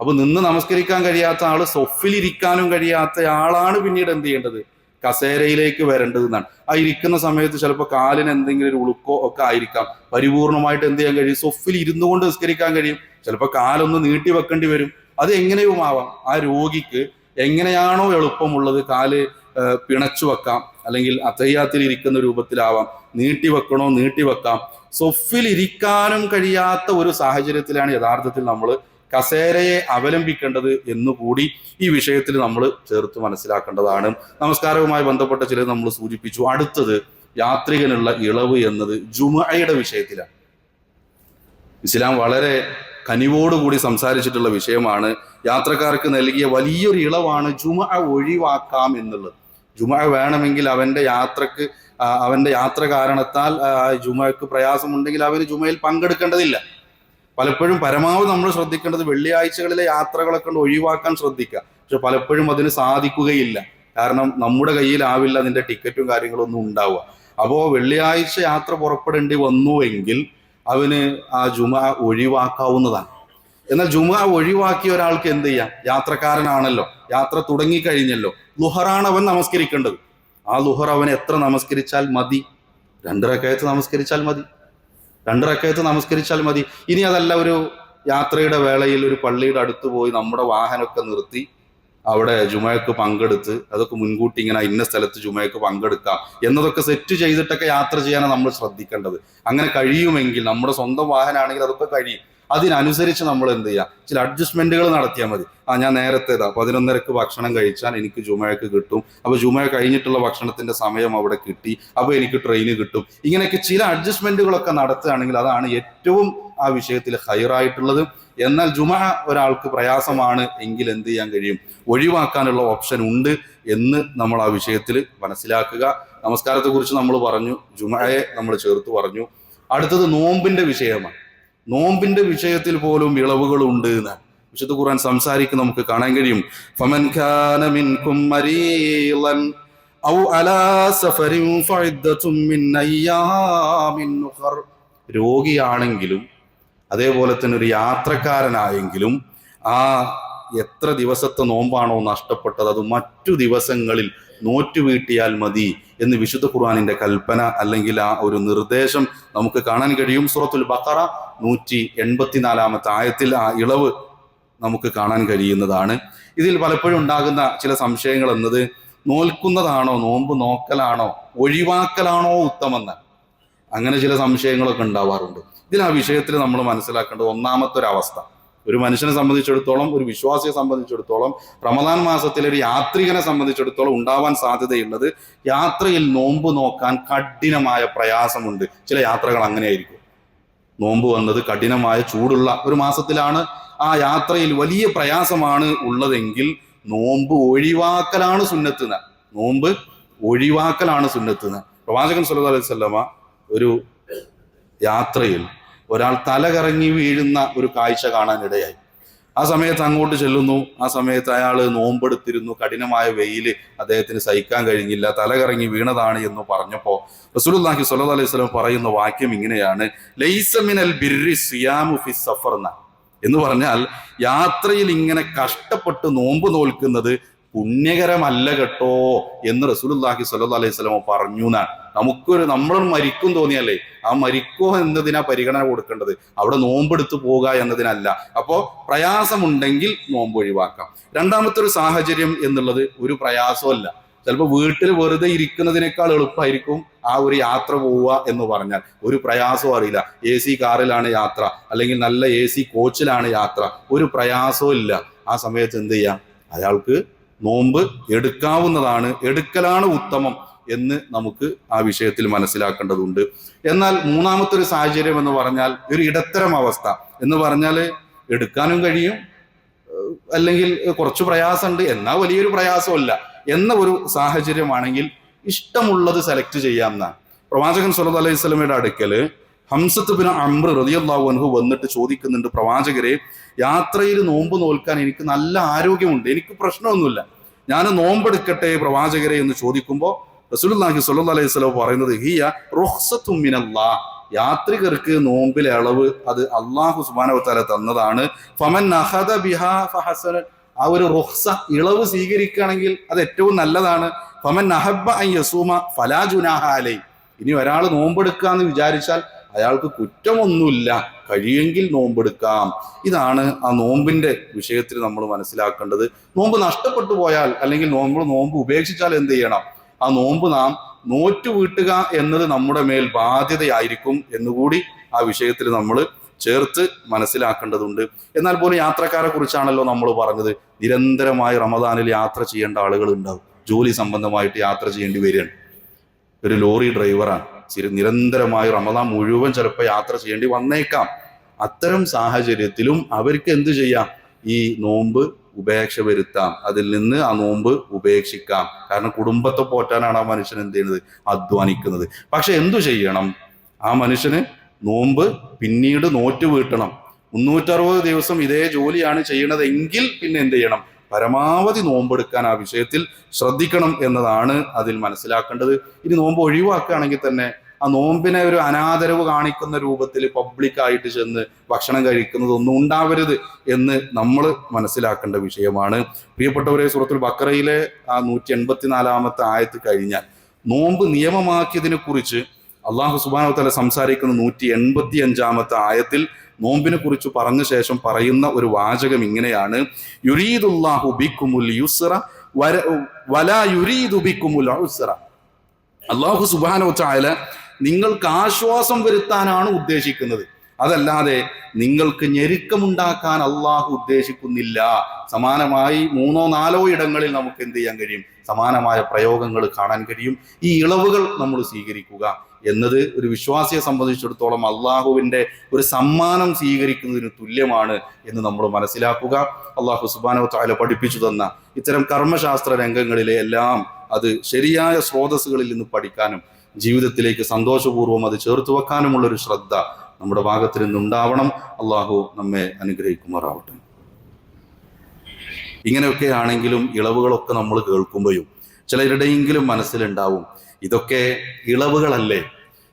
അപ്പൊ നിന്ന് നമസ്കരിക്കാൻ കഴിയാത്ത ആള് സൊഫിൽ ഇരിക്കാനും കഴിയാത്ത ആളാണ് പിന്നീട് എന്ത് ചെയ്യേണ്ടത്, കസേരയിലേക്ക് വരേണ്ടത് എന്നാണ്. ആ ഇരിക്കുന്ന സമയത്ത് ചിലപ്പോൾ കാലിന് എന്തെങ്കിലും ഒരു ഉളുക്കോ ഒക്കെ ആയിരിക്കാം. പരിപൂർണമായിട്ട് എന്ത് ചെയ്യാൻ കഴിയും, സൊഫിൽ ഇരുന്നു കൊണ്ട് നിസ്കരിക്കാൻ കഴിയും. ചിലപ്പോൾ കാലൊന്ന് നീട്ടി വെക്കേണ്ടി വരും. അത് എങ്ങനെയും ആവാം. ആ രോഗിക്ക് എങ്ങനെയാണോ എളുപ്പമുള്ളത്, കാല് പിണച്ചു വെക്കാം, അല്ലെങ്കിൽ അത്തഹിയ്യാത്തിൽ ഇരിക്കുന്ന രൂപത്തിലാവാം, നീട്ടി വെക്കണോ നീട്ടി വെക്കാം. സൊഫിൽ ഇരിക്കാനും കഴിയാത്ത ഒരു സാഹചര്യത്തിലാണ് യഥാർത്ഥത്തിൽ നമ്മൾ കസേരയെ അവലംബിക്കേണ്ടത് എന്നുകൂടി ഈ വിഷയത്തിൽ നമ്മൾ ചേർത്ത് മനസ്സിലാക്കേണ്ടതാണ്. നമസ്കാരവുമായി ബന്ധപ്പെട്ട ചിലത് നമ്മൾ സൂചിപ്പിച്ചു. അടുത്തത് യാത്രികനുള്ള ഇളവ് എന്നത് ജുമുഅയുടെ വിഷയത്തിലാണ്. ഇസ്ലാം വളരെ കനിവോടുകൂടി സംസാരിച്ചിട്ടുള്ള വിഷയമാണ്. യാത്രക്കാർക്ക് നൽകിയ വലിയൊരു ഇളവാണ് ജുമുഅ ഒഴിവാക്കാം എന്നുള്ളത്. ജുമുഅ വേണമെങ്കിൽ അവന്റെ യാത്ര കാരണത്താൽ ജുമുഅക്ക് പ്രയാസമുണ്ടെങ്കിൽ അവന് ജുമുഅയിൽ പങ്കെടുക്കേണ്ടതില്ല. പലപ്പോഴും പരമാവധി നമ്മൾ ശ്രദ്ധിക്കേണ്ടത് വെള്ളിയാഴ്ചകളിലെ യാത്രകളൊക്കെ ഒഴിവാക്കാൻ ശ്രദ്ധിക്കുക. പക്ഷെ പലപ്പോഴും അതിന് സാധിക്കുകയില്ല. കാരണം നമ്മുടെ കയ്യിലാവില്ല അതിന്റെ ടിക്കറ്റും കാര്യങ്ങളൊന്നും ഉണ്ടാവുക. അപ്പോൾ വെള്ളിയാഴ്ച യാത്ര പുറപ്പെടേണ്ടി വന്നുവെങ്കിൽ അവന് ആ ജുമുഅ ഒഴിവാക്കാവുന്നതാണ്. എന്നാൽ ജുമുഅ ഒഴിവാക്കിയ ഒരാൾക്ക് എന്ത് ചെയ്യാം, യാത്രക്കാരനാണല്ലോ, യാത്ര തുടങ്ങിക്കഴിഞ്ഞല്ലോ, ളുഹറാണ് അവൻ നമസ്കരിക്കേണ്ടത്. ആ ളുഹർ അവൻ എത്ര നമസ്കരിച്ചാൽ മതി? 2 റക്അത്ത് നമസ്കരിച്ചാൽ മതി. 2 റക്അത്ത് നമസ്കരിച്ചാൽ മതി. ഇനി അതല്ല, ഒരു യാത്രയുടെ വേളയിൽ ഒരു പള്ളിയുടെ അടുത്ത് പോയി നമ്മുടെ വാഹനമൊക്കെ നിർത്തി അവിടെ ജുമുഅക്ക് പങ്കെടുത്ത്, അതൊക്കെ മുൻകൂട്ടി ഇങ്ങനെ ഇന്ന സ്ഥലത്ത് ജുമുഅക്ക് പങ്കെടുക്കാം എന്നതൊക്കെ സെറ്റ് ചെയ്തിട്ടൊക്കെ യാത്ര ചെയ്യാനാണ് നമ്മൾ ശ്രദ്ധിക്കേണ്ടത്. അങ്ങനെ കഴിയുമെങ്കിൽ, നമ്മുടെ സ്വന്തം വാഹനമാണെങ്കിൽ അതൊക്കെ കഴിയും. അതിനനുസരിച്ച് നമ്മൾ എന്ത് ചെയ്യുക, ചില അഡ്ജസ്റ്റ്മെന്റുകൾ നടത്തിയാൽ മതി. ഞാൻ നേരത്തേതാ 11:30 ഭക്ഷണം കഴിച്ചാൽ എനിക്ക് ജുമുഅക്ക് കിട്ടും, അപ്പൊ ജുമുഅ കഴിഞ്ഞിട്ടുള്ള ഭക്ഷണത്തിന്റെ സമയം അവിടെ കിട്ടി, അപ്പൊ എനിക്ക് ട്രെയിന് കിട്ടും. ഇങ്ങനെയൊക്കെ ചില അഡ്ജസ്റ്റ്മെന്റുകളൊക്കെ നടത്തുകയാണെങ്കിൽ അതാണ് ഏറ്റവും ആ വിഷയത്തിൽ ഹൈറായിട്ടുള്ളത്. എന്നാൽ ജുമുഅ ഒരാൾക്ക് പ്രയാസമാണ് എങ്കിൽ എന്ത് ചെയ്യാൻ കഴിയും, ഒഴിവാക്കാനുള്ള ഓപ്ഷൻ ഉണ്ട് എന്ന് നമ്മൾ ആ വിഷയത്തിൽ മനസ്സിലാക്കുക. നമസ്കാരത്തെ കുറിച്ച് നമ്മൾ പറഞ്ഞു, ജുമുഅയെ നമ്മൾ ചേർത്ത് പറഞ്ഞു. അടുത്തത് നോമ്പിന്റെ വിഷയമാണ്. നോമ്പിന്റെ വിഷയത്തിൽ പോലും ഇളവുകളുണ്ട് എന്നാണ് വിശുദ്ധ ഖുർആൻ സംസാരിക്കുന്ന നമുക്ക് കാണാൻ കഴിയും. ഫമൻ കാന മിൻകും മരീളൻ ഔ അലാ സഫരിൻ ഫഇദ്ദതും മിൻ അയ്യാമിൻ ഉഖർ. രോഗിയാണെങ്കിലും അതേപോലെ തന്നെ ഒരു യാത്രക്കാരനായെങ്കിലും ആ എത്ര ദിവസത്തെ നോമ്പാണോ നഷ്ടപ്പെട്ടത് അത് മറ്റു ദിവസങ്ങളിൽ നോറ്റുവീട്ടിയാൽ മതി എന്ന് വിശുദ്ധ ഖുർആനിന്റെ കൽപ്പന അല്ലെങ്കിൽ ആ ഒരു നിർദ്ദേശം നമുക്ക് കാണാൻ കഴിയും. സൂറത്തുൽ ബഖറ 184 ആയത്തിൽ ആ ഇളവ് നമുക്ക് കാണാൻ കഴിയുന്നതാണ്. ഇതിൽ പലപ്പോഴും ഉണ്ടാകുന്ന ചില സംശയങ്ങൾ എന്നത്, നോൽക്കുന്നതാണോ, നോമ്പ് നോക്കലാണോ, ഒഴിവാക്കലാണോ ഉത്തമെന്ന്, അങ്ങനെ ചില സംശയങ്ങളൊക്കെ ഉണ്ടാവാറുണ്ട്. ഇതിൽ ആ വിഷയത്തിൽ നമ്മൾ മനസ്സിലാക്കേണ്ടത് ഒന്നാമത്തെ ഒരു അവസ്ഥ, ഒരു മനുഷ്യനെ സംബന്ധിച്ചിടത്തോളം, ഒരു വിശ്വാസിയെ സംബന്ധിച്ചിടത്തോളം, റമദാൻ മാസത്തിലെ ഒരു യാത്രികനെ സംബന്ധിച്ചിടത്തോളം ഉണ്ടാവാൻ സാധ്യതയുള്ളത്, യാത്രയിൽ നോമ്പ് നോക്കാൻ കഠിനമായ പ്രയാസമുണ്ട്. ചില യാത്രകൾ അങ്ങനെയായിരിക്കും. നോമ്പ് വന്നത് കഠിനമായ ചൂടുള്ള ഒരു മാസത്തിലാണ്, ആ യാത്രയിൽ വലിയ പ്രയാസമാണ് ഉള്ളതെങ്കിൽ നോമ്പ് ഒഴിവാക്കലാണ് സുന്നത്ത്. നോമ്പ് ഒഴിവാക്കലാണ് സുന്നത്ത്. പ്രവാചകൻ സല്ലല്ലാഹു അലൈഹി വസല്ലമ ഒരു യാത്രയിൽ ഒരാൾ തല കറങ്ങി വീഴുന്ന ഒരു കാഴ്ച കാണാനിടയായി. ആ സമയത്ത് അങ്ങോട്ട് ചെല്ലുന്നു. ആ സമയത്ത് അയാൾ നോമ്പെടുത്തിരുന്നു. കഠിനമായ വെയിൽ അദ്ദേഹത്തിന് സഹിക്കാൻ കഴിഞ്ഞില്ല, തല കറങ്ങി വീണതാണ് എന്ന് പറഞ്ഞപ്പോൾ റസൂലുള്ളാഹി സ്വല്ലല്ലാഹു അലൈഹി വസല്ലം പറയുന്ന വാക്യം ഇങ്ങനെയാണ്: ലൈസ മിനൽ ബിർരി സിയാമു ഫി സഫർ എന്ന് പറഞ്ഞാൽ, യാത്രയിൽ ഇങ്ങനെ കഷ്ടപ്പെട്ട് നോമ്പ് നോൽക്കുന്നത് പുണ്യകരമല്ല കേട്ടോ എന്ന് റസൂലുള്ളാഹി സ്വല്ലല്ലാഹു അലൈഹി വസല്ലം പറഞ്ഞു എന്നാണ്. നമ്മൾ മരിക്കും തോന്നിയല്ലേ, ആ മരിക്കോ എന്നതിനാ പരിഗണന കൊടുക്കേണ്ടത്, അവിടെ നോമ്പെടുത്ത് പോകുക എന്നതിനല്ല. അപ്പോൾ പ്രയാസമുണ്ടെങ്കിൽ നോമ്പ് ഒഴിവാക്കാം. രണ്ടാമത്തെ ഒരു സാഹചര്യം എന്നുള്ളത് ഒരു പ്രയാസമല്ല. ചിലപ്പോൾ വീട്ടിൽ വെറുതെ ഇരിക്കുന്നതിനേക്കാൾ എളുപ്പമായിരിക്കും ആ ഒരു യാത്ര പോവുക എന്ന് പറഞ്ഞാൽ. ഒരു പ്രയാസവും അറിയില്ല, AC കാറിലാണ് യാത്ര, അല്ലെങ്കിൽ നല്ല AC കോച്ചിലാണ് യാത്ര, ഒരു പ്രയാസവും ഇല്ല. ആ സമയത്ത് എന്ത് ചെയ്യാം? അയാൾക്ക് നോമ്പ് എടുക്കാവുന്നതാണ്, എടുക്കലാണ് ഉത്തമം എന്ന് നമുക്ക് ആ വിഷയത്തിൽ മനസ്സിലാക്കേണ്ടതുണ്ട്. എന്നാൽ മൂന്നാമത്തെ ഒരു സാഹചര്യം എന്ന് പറഞ്ഞാൽ ഒരു ഇടത്തരം അവസ്ഥ എന്ന് പറഞ്ഞാൽ, എടുക്കാനും കഴിയും, അല്ലെങ്കിൽ കുറച്ച് പ്രയാസമുണ്ട് എന്നാൽ വലിയൊരു പ്രയാസമല്ല എന്ന ഒരു സാഹചര്യമാണെങ്കിൽ ഇഷ്ടമുള്ളത് സെലക്ട് ചെയ്യാമെന്നാണ്. പ്രവാചകൻ സല്ലല്ലാഹു അലൈഹി വസല്ലമയുടെ അടുക്കല് ഹംസത്ത് ബിൻ അംർ റളിയല്ലാഹു അൻഹു വന്നിട്ട് ചോദിക്കുന്നുണ്ട്: പ്രവാചകരെ, യാത്രയിൽ നോമ്പ് നോൽക്കാൻ എനിക്ക് നല്ല ആരോഗ്യമുണ്ട്, എനിക്ക് പ്രശ്നമൊന്നുമില്ല, ഞാൻ നോമ്പെടുക്കട്ടെ പ്രവാചകരെ എന്ന് ചോദിക്കുമ്പോൾ റസൂലുള്ളാഹി സ്വല്ലല്ലാഹു അലൈഹി വസല്ലം പറയുന്നത്: ഹിയ റുഖ്സത്തും മിനല്ലാഹ്, യാത്രികർക്ക് നോമ്പിലെ അളവ് അത് അല്ലാഹു സുബ്ഹാനഹു വ തആല തന്നതാണ്. ഫമൻ അഖദ ബിഹാ ഫഹസന, ആ ഒരു റുഖ്സ ഇളവ് സ്വീകരിക്കുകയാണെങ്കിൽ അത് ഏറ്റവും നല്ലതാണ്. ഫമൻ അഹബ്ബ അൻ യസൂമ ഫലാ ജുനാഹ അലൈഹി, ഇനി ഒരാൾ നോമ്പെടുക്കുക എന്ന് വിചാരിച്ചാൽ അയാൾക്ക് കുറ്റമൊന്നുമില്ല, കഴിയുമെങ്കിൽ നോമ്പെടുക്കാം. ഇതാണ് ആ നോമ്പിന്റെ വിഷയത്തിൽ നമ്മൾ മനസ്സിലാക്കേണ്ടത്. നോമ്പ് നഷ്ടപ്പെട്ടു പോയാൽ അല്ലെങ്കിൽ നോമ്പ് ഉപേക്ഷിച്ചാൽ എന്ത് ചെയ്യണം? ആ നോമ്പ് നാം നോറ്റു വീട്ടുക എന്നത് നമ്മുടെ മേൽ ബാധ്യതയായിരിക്കും എന്നുകൂടി ആ വിഷയത്തിൽ നമ്മൾ ചേർത്ത് മനസ്സിലാക്കേണ്ടതുണ്ട്. എന്നാൽ പോലും യാത്രക്കാരെ കുറിച്ചാണല്ലോ നമ്മൾ പറഞ്ഞത്. നിരന്തരമായി റമദാനിൽ യാത്ര ചെയ്യേണ്ട ആളുകൾ ഉണ്ടാവും, ജോലി സംബന്ധമായിട്ട് യാത്ര ചെയ്യേണ്ടി വരികയാണ്. ഒരു ലോറി ഡ്രൈവറാണ്, നിരന്തരമായി റമദാൻ മുഴുവൻ ചിലപ്പോൾ യാത്ര ചെയ്യേണ്ടി വന്നേക്കാം. അത്തരം സാഹചര്യത്തിലും അവർക്ക് എന്ത് ചെയ്യാം? ഈ നോമ്പ് ഉപേക്ഷ വരുത്താം, അതിൽ നിന്ന് ആ നോമ്പ് ഉപേക്ഷിക്കാം. കാരണം കുടുംബത്തെ പോറ്റാനാണ് ആ മനുഷ്യൻ എന്ത് ചെയ്യുന്നത്? അധ്വാനിക്കുന്നത്. പക്ഷെ എന്തു ചെയ്യണം? ആ മനുഷ്യന് നോമ്പ് പിന്നീട് നോറ്റു വീട്ടണം. 360 ദിവസം ഇതേ ജോലിയാണ് ചെയ്യണതെങ്കിൽ പിന്നെ എന്ത് ചെയ്യണം? പരമാവധി നോമ്പെടുക്കാൻ ആ വിഷയത്തിൽ ശ്രദ്ധിക്കണം എന്നതാണ് അതിൽ മനസ്സിലാക്കേണ്ടത്. ഇനി നോമ്പ് ഒഴിവാക്കുകയാണെങ്കിൽ തന്നെ ആ നോമ്പിനെ ഒരു അനാദരവ് കാണിക്കുന്ന രൂപത്തിൽ പബ്ലിക്കായിട്ട് ചെന്ന് ഭക്ഷണം കഴിക്കുന്നതൊന്നും ഉണ്ടാവരുത് എന്ന് നമ്മൾ മനസ്സിലാക്കേണ്ട വിഷയമാണ്. പ്രിയപ്പെട്ടവരെ, സൂറത്തുൽ ബഖറയിലെ ആ 184-ാമത്തെ ആയത്ത് കഴിഞ്ഞാൽ നോമ്പ് നിയമമാക്കിയതിനെ കുറിച്ച് അല്ലാഹു സുബ്ഹാനഹു വ തആല സംസാരിക്കുന്ന 185-ാമത്തെ ആയത്തിൽ നോമ്പിനെ കുറിച്ച് പറഞ്ഞ ശേഷം പറയുന്ന ഒരു വാചകം ഇങ്ങനെയാണ്: യുരീദുല്ലാഹു ബിക്കുമുൽ യുസ്റ വലാ യുരീദു ബിക്കുമുൽ ഉസ്റ. അല്ലാഹു സുബ്ഹാനഹു വ തആല നിങ്ങൾക്ക് ആശ്വാസം വരുത്താനാണ് ഉദ്ദേശിക്കുന്നത്, അതല്ലാതെ നിങ്ങൾക്ക് ഞെരുക്കമുണ്ടാക്കാൻ അള്ളാഹു ഉദ്ദേശിക്കുന്നില്ല. സമാനമായി 3-4 ഇടങ്ങളിൽ നമുക്ക് എന്ത് ചെയ്യാൻ കഴിയും? സമാനമായ പ്രയോഗങ്ങൾ കാണാൻ കഴിയും. ഈ ഇളവുകൾ നമ്മൾ സ്വീകരിക്കുക എന്നത് ഒരു വിശ്വാസിയെ സംബന്ധിച്ചിടത്തോളം അള്ളാഹുവിൻ്റെ ഒരു സമ്മാനം സ്വീകരിക്കുന്നതിന് തുല്യമാണ് എന്ന് നമ്മൾ മനസ്സിലാക്കുക. അള്ളാഹു സുബ്ഹാനഹു വ തആല പഠിപ്പിച്ചു തന്ന ഇത്തരം കർമ്മശാസ്ത്ര രംഗങ്ങളിലെ എല്ലാം അത് ശരിയായ സ്രോതസ്സുകളിൽ നിന്ന് പഠിക്കാനും ജീവിതത്തിലേക്ക് സന്തോഷപൂർവ്വം അത് ചേർത്ത് വെക്കാനുമുള്ളൊരു ശ്രദ്ധ നമ്മുടെ ഭാഗത്ത് നിന്നുണ്ടാവണം. അള്ളാഹു നമ്മെ അനുഗ്രഹിക്കുമാറാവട്ടെ. ഇങ്ങനെയൊക്കെ ആണെങ്കിലും ഇളവുകളൊക്കെ നമ്മൾ കേൾക്കുമ്പോഴും ചിലരുടെയെങ്കിലും മനസ്സിലുണ്ടാവും, ഇതൊക്കെ ഇളവുകളല്ലേ,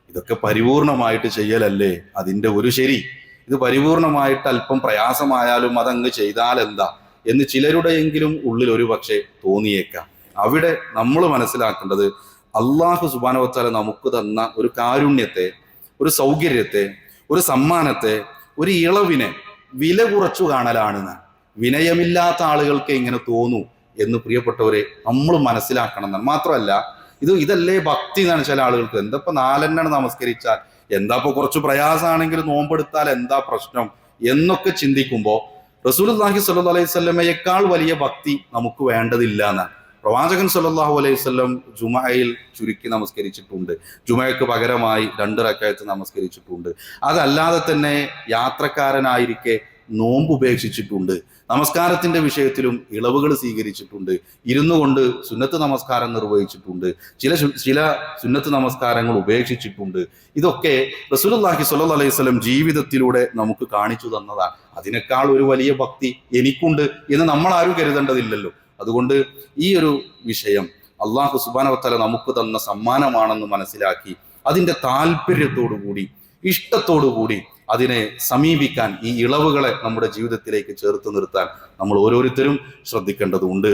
ഇതൊക്കെ പരിപൂർണമായിട്ട് ചെയ്യലല്ലേ അതിൻ്റെ ഒരു ശരി, ഇത് പരിപൂർണമായിട്ട് അല്പം പ്രയാസമായാലും അതങ്ങ് ചെയ്താൽ എന്താ എന്ന് ചിലരുടെയെങ്കിലും ഉള്ളിൽ ഒരു പക്ഷേ തോന്നിയേക്കാം. അവിടെ നമ്മൾ മനസ്സിലാക്കേണ്ടത് അല്ലാഹു സുബ്ഹാനഹു വ തആല നമുക്ക് തന്ന ഒരു കാരുണ്യത്തെ, ഒരു സൗകര്യത്തെ, ഒരു സമ്മാനത്തെ, ഒരു ഇളവിനെ വില കുറച്ചു കാണലാണെന്ന് വിനയമില്ലാത്ത ആളുകൾക്ക് ഇങ്ങനെ തോന്നൂ എന്ന് പ്രിയപ്പെട്ടവരെ നമ്മൾ മനസ്സിലാക്കണം എന്നാണ്. മാത്രമല്ല ഇതല്ലേ ഭക്തി എന്നാണ് ചില ആളുകൾക്ക്. എന്താ 4 നമസ്കരിച്ചാൽ എന്താ കുറച്ച് പ്രയാസമാണെങ്കിൽ നോമ്പെടുത്താൽ എന്താ പ്രശ്നം എന്നൊക്കെ ചിന്തിക്കുമ്പോൾ റസൂലുള്ളാഹി സ്വല്ലല്ലാഹു അലൈഹി വസല്ലമയേക്കാൾ വലിയ ഭക്തി നമുക്ക് വേണ്ടതില്ല എന്നാണ്. പ്രവാചകൻ സല്ലല്ലാഹു അലൈഹി വസല്ലം ജുമഅയിൽ ചുരുക്കി നമസ്കരിച്ചിട്ടുണ്ട്, ജുമഅയ്ക്ക് പകരമായി 2 റക്അത്ത് നമസ്കരിച്ചിട്ടുണ്ട്. അതല്ലാതെ തന്നെ യാത്രക്കാരനായിരിക്കെ നോമ്പ് ഉപേക്ഷിച്ചിട്ടുണ്ട്. നമസ്കാരത്തിന്റെ വിഷയത്തിലും ഇളവുകൾ സ്വീകരിച്ചിട്ടുണ്ട്. ഇരുന്നു കൊണ്ട് സുന്നത്ത് നമസ്കാരം നിർവഹിച്ചിട്ടുണ്ട്. ചില സുന്നത്ത് നമസ്കാരങ്ങൾ ഉപേക്ഷിച്ചിട്ടുണ്ട്. ഇതൊക്കെ റസൂലുള്ളാഹി സ്വല്ലല്ലാഹു അലൈഹി വസല്ലം ജീവിതത്തിലൂടെ നമുക്ക് കാണിച്ചു തന്നതാണ്. അതിനേക്കാൾ ഒരു വലിയ ഭക്തി എനിക്കുണ്ട് എന്ന് നമ്മൾ ആരും കരുതേണ്ടതില്ലല്ലോ. അതുകൊണ്ട് ഈ ഒരു വിഷയം അള്ളാഹു സുബ്ഹാനഹു വ തആല നമുക്ക് തന്ന സമ്മാനമാണെന്ന് മനസ്സിലാക്കി അതിൻ്റെ താല്പര്യത്തോടുകൂടി ഇഷ്ടത്തോടുകൂടി അതിനെ സമീപിക്കാൻ, ഈ ഇളവുകളെ നമ്മുടെ ജീവിതത്തിലേക്ക് ചേർത്ത് നിർത്താൻ നമ്മൾ ഓരോരുത്തരും ശ്രദ്ധിക്കേണ്ടതുണ്ട്.